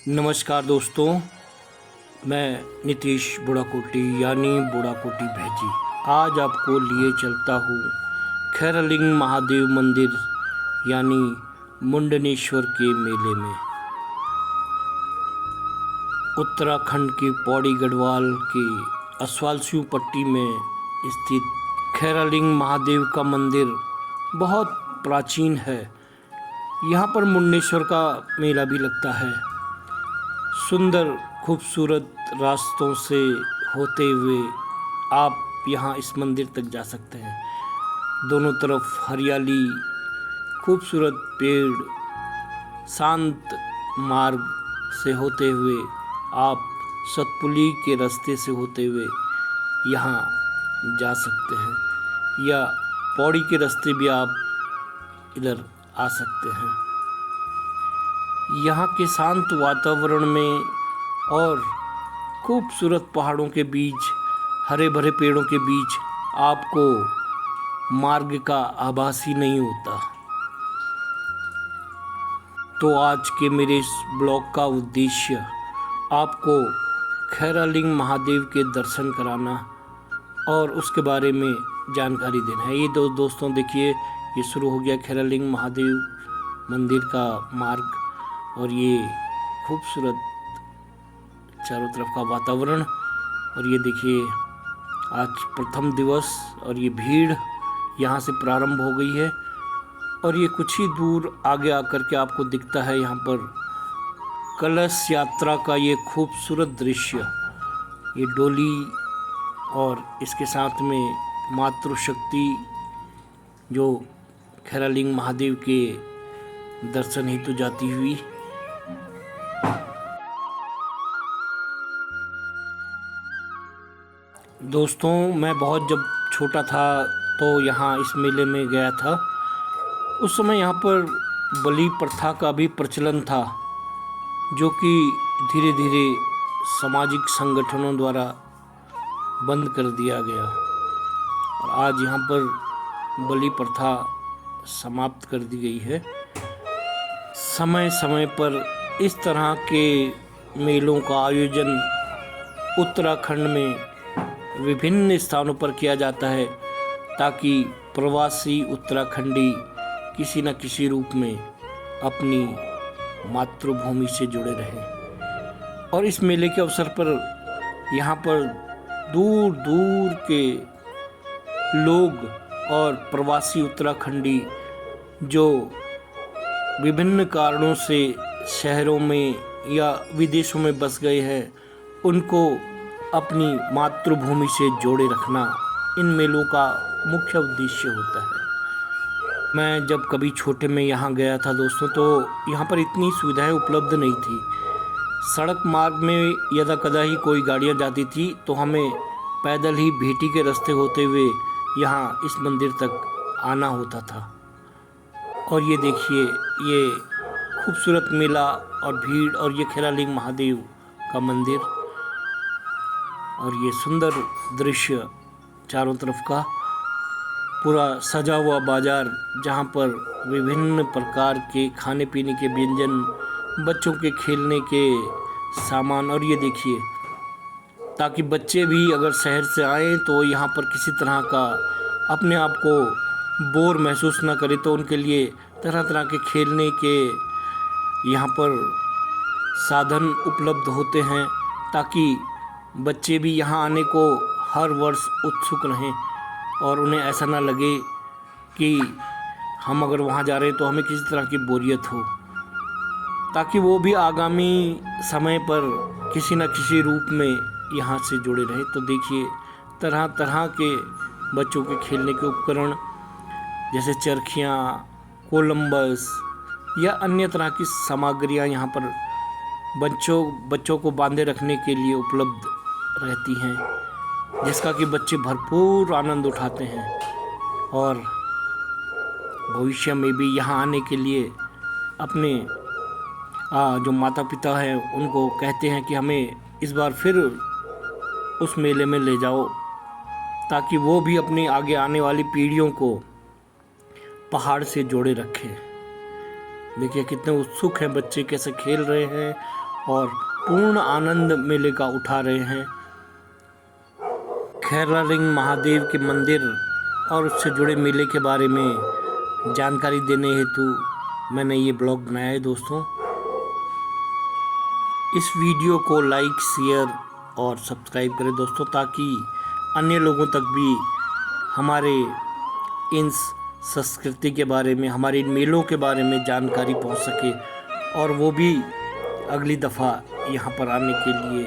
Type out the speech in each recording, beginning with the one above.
नमस्कार दोस्तों, मैं नीतीश बुढ़ाकोटी यानी बुढ़ाकोटी भैजी आज आपको लिए चलता हूँ खैरलिंग महादेव मंदिर यानी मुंडनेश्वर के मेले में। उत्तराखंड के पौड़ी गढ़वाल के असवालसियों पट्टी में स्थित खैरलिंग महादेव का मंदिर बहुत प्राचीन है। यहाँ पर मुंडनेश्वर का मेला भी लगता है। सुंदर खूबसूरत रास्तों से होते हुए आप यहाँ इस मंदिर तक जा सकते हैं। दोनों तरफ हरियाली, खूबसूरत पेड़, शांत मार्ग से होते हुए आप सतपुली के रास्ते से होते हुए यहाँ जा सकते हैं, या पौड़ी के रास्ते भी आप इधर आ सकते हैं। यहाँ के शांत वातावरण में और खूबसूरत पहाड़ों के बीच, हरे भरे पेड़ों के बीच आपको मार्ग का आभास ही नहीं होता। तो आज के मेरे इस ब्लॉग का उद्देश्य आपको खैरलिंग महादेव के दर्शन कराना और उसके बारे में जानकारी देना है। ये दोस्तों देखिए, ये शुरू हो गया खैरलिंग महादेव मंदिर का मार्ग, और ये खूबसूरत चारों तरफ का वातावरण। और ये देखिए, आज प्रथम दिवस और ये भीड़ यहाँ से प्रारंभ हो गई है। और ये कुछ ही दूर आगे आकर के आपको दिखता है यहाँ पर कलश यात्रा का ये खूबसूरत दृश्य, ये डोली और इसके साथ में मातृशक्ति जो खैरलिंग महादेव के दर्शन हेतु जाती हुई। दोस्तों, मैं बहुत जब छोटा था तो यहाँ इस मेले में गया था। उस समय यहाँ पर बलि प्रथा का भी प्रचलन था, जो कि धीरे धीरे सामाजिक संगठनों द्वारा बंद कर दिया गया। और आज यहाँ पर बलि प्रथा समाप्त कर दी गई है। समय समय पर इस तरह के मेलों का आयोजन उत्तराखंड में विभिन्न स्थानों पर किया जाता है, ताकि प्रवासी उत्तराखंडी किसी न किसी रूप में अपनी मातृभूमि से जुड़े रहें। और इस मेले के अवसर पर यहाँ पर दूर दूर के लोग और प्रवासी उत्तराखंडी जो विभिन्न कारणों से शहरों में या विदेशों में बस गए हैं, उनको अपनी मातृभूमि से जोड़े रखना इन मेलों का मुख्य उद्देश्य होता है। मैं जब कभी छोटे में यहाँ गया था दोस्तों, तो यहाँ पर इतनी सुविधाएं उपलब्ध नहीं थी। सड़क मार्ग में यदा कदा ही कोई गाड़ियाँ जाती थी, तो हमें पैदल ही भीटी के रास्ते होते हुए यहाँ इस मंदिर तक आना होता था। और ये देखिए, ये खूबसूरत मेला और भीड़, और ये खैरलिंग महादेव का मंदिर, और ये सुंदर दृश्य चारों तरफ का पूरा सजा हुआ बाजार, जहाँ पर विभिन्न प्रकार के खाने पीने के व्यंजन, बच्चों के खेलने के सामान। और ये देखिए, ताकि बच्चे भी अगर शहर से आएँ तो यहाँ पर किसी तरह का अपने आप को बोर महसूस ना करें, तो उनके लिए तरह तरह के खेलने के यहाँ पर साधन उपलब्ध होते हैं, ताकि बच्चे भी यहाँ आने को हर वर्ष उत्सुक रहें और उन्हें ऐसा ना लगे कि हम अगर वहाँ जा रहे हैं तो हमें किसी तरह की बोरियत हो, ताकि वो भी आगामी समय पर किसी न किसी रूप में यहाँ से जुड़े रहें। तो देखिए, तरह तरह के बच्चों के खेलने के उपकरण, जैसे चरखियाँ, कोलंबस या अन्य तरह की सामग्रियाँ यहाँ पर बच्चों को बांधे रखने के लिए उपलब्ध रहती हैं, जिसका कि बच्चे भरपूर आनंद उठाते हैं। और भविष्य में भी यहाँ आने के लिए अपने जो माता पिता हैं उनको कहते हैं कि हमें इस बार फिर उस मेले में ले जाओ, ताकि वो भी अपनी आगे आने वाली पीढ़ियों को पहाड़ से जोड़े रखें। देखिए कितने उत्सुक हैं बच्चे, कैसे खेल रहे हैं और पूर्ण आनंद मेले का उठा रहे हैं। खैरालिंग महादेव के मंदिर और उससे जुड़े मेले के बारे में जानकारी देने हेतु मैंने ये ब्लॉग बनाया है दोस्तों। इस वीडियो को लाइक, शेयर और सब्सक्राइब करें दोस्तों, ताकि अन्य लोगों तक भी हमारे इन संस्कृति के बारे में, हमारे इन मेलों के बारे में जानकारी पहुंच सके और वो भी अगली दफ़ा यहाँ पर आने के लिए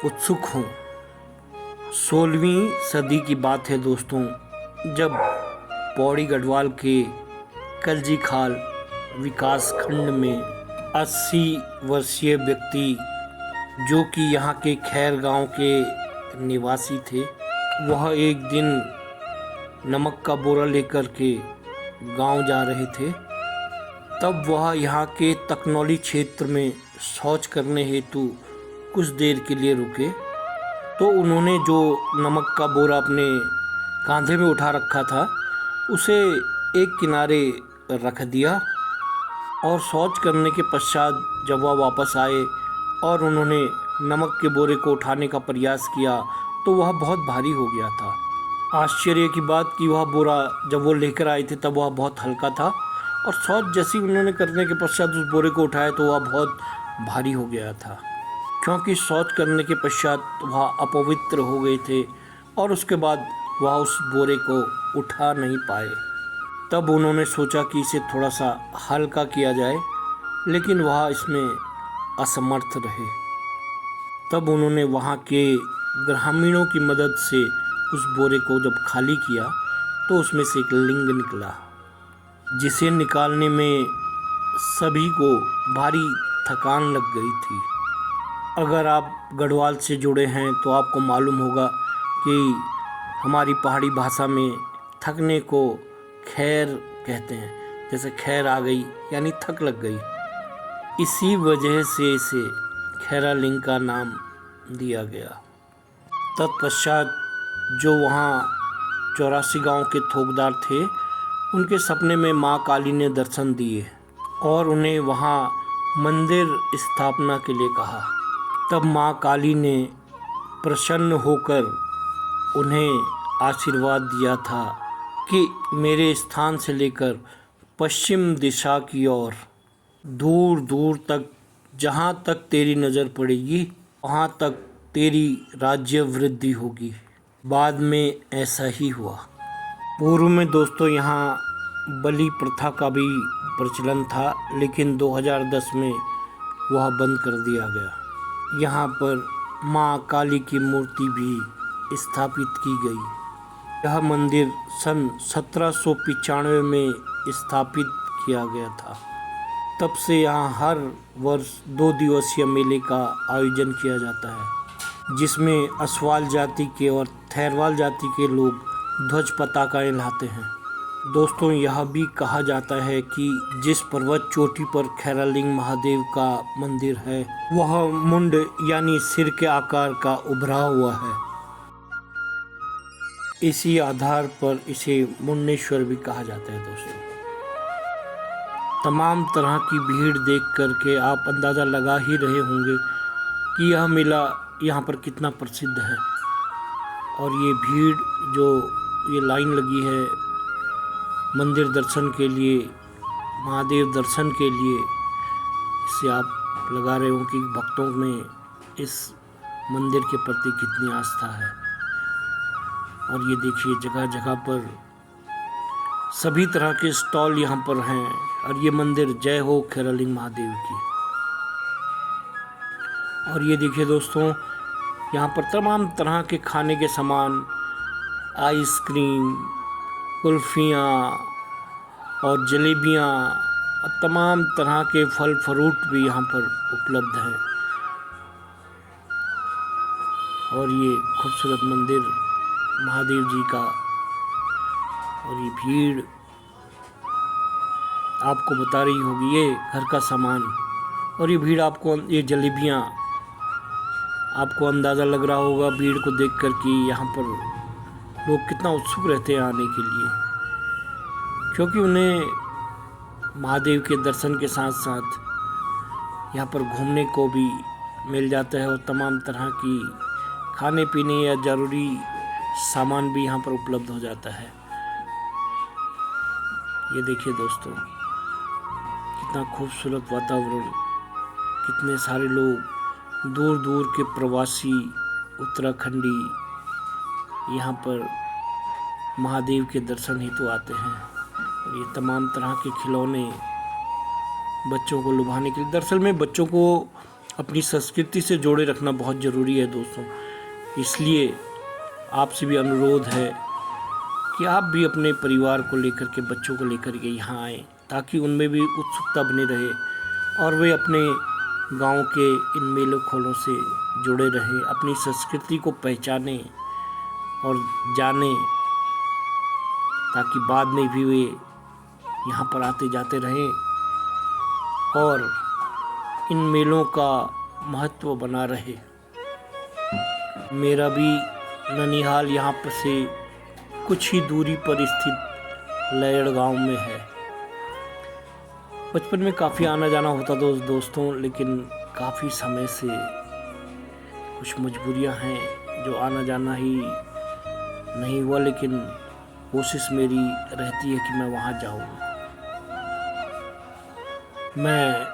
उत्सुक हों। 16वीं सदी की बात है दोस्तों, जब पौड़ी गढ़वाल के कलजी खाल विकास खंड में 80 वर्षीय व्यक्ति, जो कि यहाँ के खैर गांव के निवासी थे, वह एक दिन नमक का बोरा लेकर के गांव जा रहे थे। तब वह यहाँ के तकनौली क्षेत्र में शौच करने हेतु कुछ देर के लिए रुके। तो उन्होंने जो नमक का बोरा अपने कांधे में उठा रखा था उसे एक किनारे रख दिया और शौच करने के पश्चात जब वह वापस आए और उन्होंने नमक के बोरे को उठाने का प्रयास किया तो वह बहुत भारी हो गया था। आश्चर्य की बात कि वह बोरा जब वो लेकर आए थे तब वह बहुत हल्का था और शौच जैसी उन्होंने करने के पश्चात उस बोरे को उठाया तो वह बहुत भारी हो गया था, क्योंकि शौच करने के पश्चात वह अपवित्र हो गए थे और उसके बाद वह उस बोरे को उठा नहीं पाए। तब उन्होंने सोचा कि इसे थोड़ा सा हल्का किया जाए, लेकिन वह इसमें असमर्थ रहे। तब उन्होंने वहाँ के ग्रामीणों की मदद से उस बोरे को जब खाली किया तो उसमें से एक लिंग निकला, जिसे निकालने में सभी को भारी थकान लग गई थी। अगर आप गढ़वाल से जुड़े हैं तो आपको मालूम होगा कि हमारी पहाड़ी भाषा में थकने को खैर कहते हैं, जैसे खैर आ गई यानी थक लग गई। इसी वजह से इसे खैरालिंग का नाम दिया गया। तत्पश्चात जो वहाँ 84 गांव के थोकदार थे, उनके सपने में माँ काली ने दर्शन दिए और उन्हें वहाँ मंदिर स्थापना के लिए कहा। तब माँ काली ने प्रसन्न होकर उन्हें आशीर्वाद दिया था कि मेरे स्थान से लेकर पश्चिम दिशा की ओर दूर दूर तक, जहाँ तक तेरी नज़र पड़ेगी वहाँ तक तेरी राज्य वृद्धि होगी। बाद में ऐसा ही हुआ। पूर्व में दोस्तों यहाँ बलि प्रथा का भी प्रचलन था, लेकिन 2010 में वह बंद कर दिया गया। यहाँ पर माँ काली की मूर्ति भी स्थापित की गई। यह मंदिर सन 1795 में स्थापित किया गया था। तब से यहाँ हर वर्ष 2 दिवसीय मेले का आयोजन किया जाता है, जिसमें असवाल जाति के और थैरवाल जाति के लोग ध्वज पताकाएं लाते हैं। दोस्तों, यह भी कहा जाता है कि जिस पर्वत चोटी पर खैरालिंग महादेव का मंदिर है वह मुंड यानी सिर के आकार का उभरा हुआ है। इसी आधार पर इसे मुंडेश्वर भी कहा जाता है। दोस्तों, तमाम तरह की भीड़ देख करके आप अंदाज़ा लगा ही रहे होंगे कि यह मेला यहाँ पर कितना प्रसिद्ध है। और ये भीड़, जो ये लाइन लगी है मंदिर दर्शन के लिए, महादेव दर्शन के लिए, इससे आप लगा रहे हो कि भक्तों में इस मंदिर के प्रति कितनी आस्था है। और ये देखिए, जगह जगह पर सभी तरह के स्टॉल यहाँ पर हैं और ये मंदिर जय हो खैरालिंग महादेव की। और ये देखिए दोस्तों, यहाँ पर तमाम तरह के खाने के सामान, आइसक्रीम, कुल्फ़ियाँ और जलेबियाँ और तमाम तरह के फल फ्रूट भी यहाँ पर उपलब्ध हैं। और ये खूबसूरत मंदिर महादेव जी का, और ये भीड़ आपको बता रही होगी, ये घर का सामान और ये भीड़ आपको, ये जलेबियाँ, आपको अंदाज़ा लग रहा होगा भीड़ को देख कर कि यहाँ पर लोग कितना उत्सुक रहते हैं आने के लिए, क्योंकि उन्हें महादेव के दर्शन के साथ साथ यहाँ पर घूमने को भी मिल जाता है और तमाम तरह की खाने पीने या ज़रूरी सामान भी यहाँ पर उपलब्ध हो जाता है। ये देखिए दोस्तों, कितना खूबसूरत वातावरण, कितने सारे लोग दूर दूर के प्रवासी उत्तराखंडी यहाँ पर महादेव के दर्शन हेतु आते हैं। और ये तमाम तरह के खिलौने बच्चों को लुभाने के लिए, दरअसल में बच्चों को अपनी संस्कृति से जोड़े रखना बहुत ज़रूरी है दोस्तों। इसलिए आपसे भी अनुरोध है कि आप भी अपने परिवार को लेकर के, बच्चों को लेकर के यहाँ आएँ, ताकि उनमें भी उत्सुकता बनी रहे और वे अपने गांव के इन मेलों खोलों से जुड़े रहें, अपनी संस्कृति को पहचानें और जानें, ताकि बाद में भी वे यहाँ पर आते जाते रहें और इन मेलों का महत्व बना रहे। मेरा भी ननिहाल यहाँ पर से कुछ ही दूरी पर स्थित लयड़ गांव में है। बचपन में काफ़ी आना जाना होता दोस्तों, लेकिन काफ़ी समय से कुछ मजबूरियां हैं जो आना जाना ही नहीं हुआ, लेकिन कोशिश मेरी रहती है कि मैं वहां जाऊं। मैं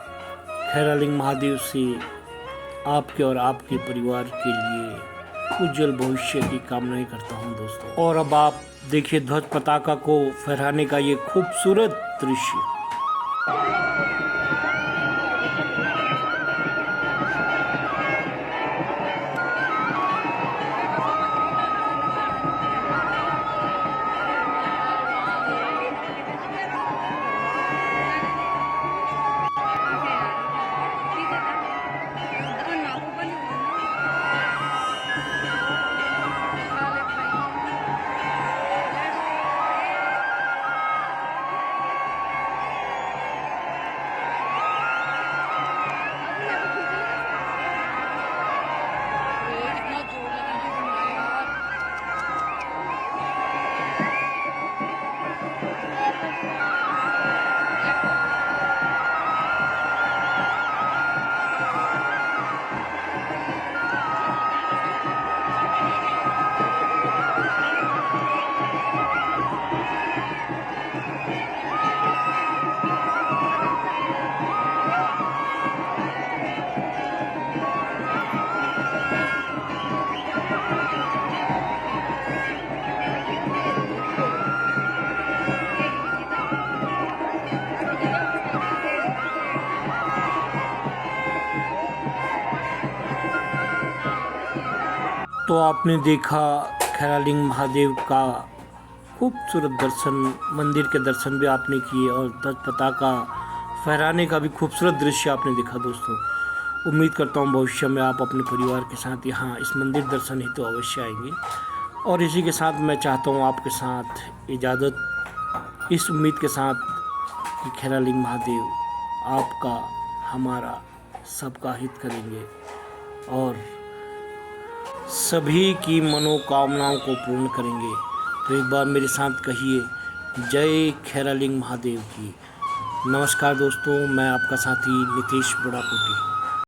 खैरालिंग महादेव से आपके और आपके परिवार के लिए उज्जवल भविष्य की कामनाएं करता हूं दोस्तों। और अब आप देखिए ध्वज पताका को फहराने का ये खूबसूरत दृश्य। तो आपने देखा खैरालिंग महादेव का खूबसूरत दर्शन, मंदिर के दर्शन भी आपने किए और ध्वज पताका फहराने का भी खूबसूरत दृश्य आपने देखा दोस्तों। उम्मीद करता हूँ भविष्य में आप अपने परिवार के साथ यहाँ इस मंदिर दर्शन हेतु अवश्य आएंगे। और इसी के साथ मैं चाहता हूँ आपके साथ इजाज़त, इस उम्मीद के साथ कि खैरालिंग महादेव आपका, हमारा, सबका हित करेंगे और सभी की मनोकामनाओं को पूर्ण करेंगे। तो एक बार मेरे साथ कहिए, जय खैरालिंग महादेव की। नमस्कार दोस्तों, मैं आपका साथी नितेश बुढ़ाकोटी।